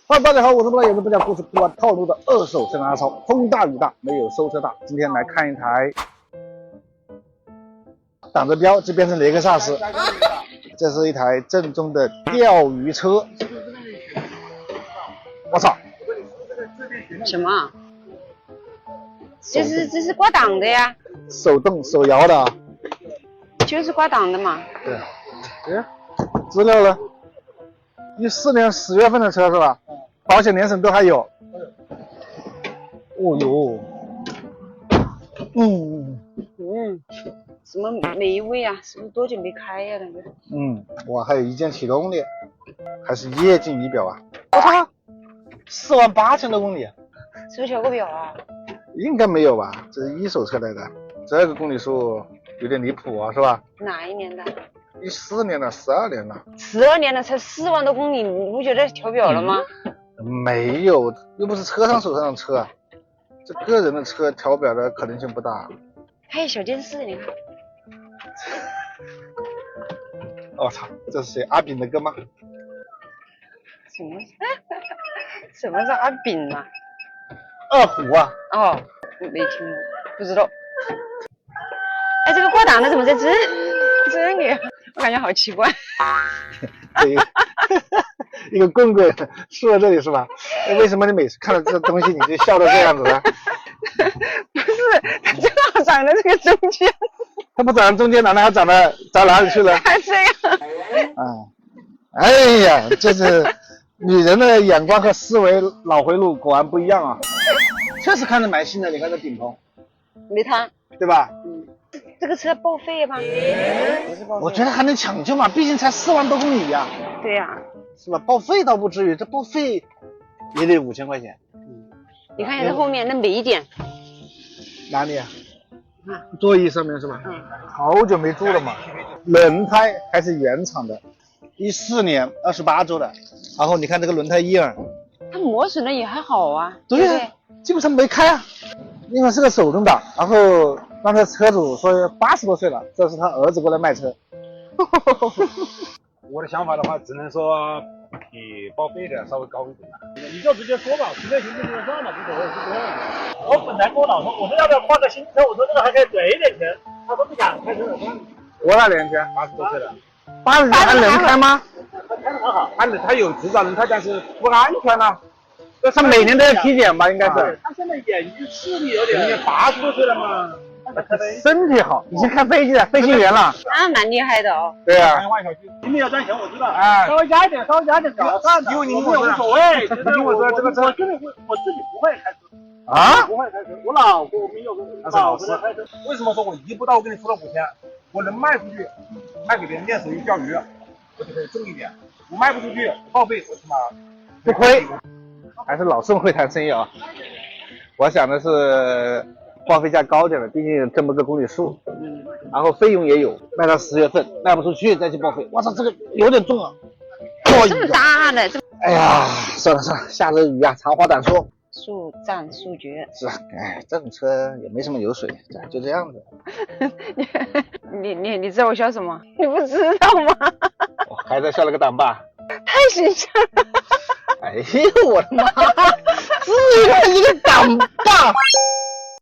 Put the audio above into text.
大家好，我是不老爷子，不讲故事不玩套路的二手车阿超。风大雨大，没有收车大。今天来看一台挡着标就变成雷克萨斯，这是一台正宗的钓鱼车。我操！什么？这是挂档的呀，手动手摇的啊。就是挂档的嘛。对。哎，资料呢？14年10月份的车是吧？保险年审都还有。哦呦，什么霉味啊？是不是多久没开呀？那个。哇，还有一键启动的，还是液晶仪表啊！我操，48000多公里，是不是调过表啊？应该没有吧？这是一手车来的，这个公里数有点离谱啊，是吧？哪一年的14年了，12年了。12年了，才4万多公里，你不觉得调表了吗？没有，又不是车上手上的车，这个人的车调表的可能性不大。还有小电视，你看。我操，这是谁？阿炳的歌吗？什么是阿炳啊？二胡啊？哦，没听过，不知道。哎，这个挂档的怎么在这里？我感觉好奇怪。一个棍棍竖在这里是吧？为什么你每次看到这个东西你就笑成这样子呢？不是，它正好长在这个中间。它不长在中间，难道还长哪里去了？还这样？哎呀，这是女人的眼光和思维脑回路果然不一样啊！确实看着蛮新的，你看这顶棚，没摊，对吧？这个车报废吧？不是报废。我觉得还能抢救嘛，毕竟才4万多公里呀。对呀。是吧？报废倒不至于，这报废也得5000块钱。你看一下这后面那霉点。哪里啊？座椅上面是吧？好久没住了嘛。轮胎还是原厂的，14年28周的。然后你看这个轮胎叶儿，它磨损的也还好啊。对啊，基本上没开啊。因为是个手动挡，然后刚才车主说80多岁了，这是他儿子过来卖车。我的想法的话，只能说比报废的稍微高一点。你就直接说吧，实在行就算了，无所谓，就这样。我本来跟我老说，我说要不要换个新车，我说这个还可以怼一点钱，他说不想开车了，算了。多大年纪？80多岁了。80岁还能开吗？他开得很好，他有执照轮胎，但是不安全了。他每年都要体检吧？应该是。他现在眼睛视力有点，80多岁了嘛。身体好，已经开飞机了，飞行员了。那蛮厉害的哦。对啊。你们要赚钱，我知道。稍微加一点，因为你无所谓。因为我说这个车，我自己不会开车。啊？不会开车，我老婆没有老婆开车。为什么说我一步到位给你出了5000，我能卖出去，卖给别人练手艺钓鱼，我就可以挣一点。我卖不出去，报废，我起码不亏。还是老宋会谈生意啊。我想的是报废价高点的，毕竟这么个公里数，然后费用也有，卖到10月份卖不出去再去报废。我操，这个有点重啊！这么大的，哎呀，算了，下着雨啊，长话短说。速战速决。是啊，这种车也没什么油水，就这样子。你知道我笑什么？你不知道吗？我还在笑了个档吧。太形象了。哎呦我的妈！至于一个档吧。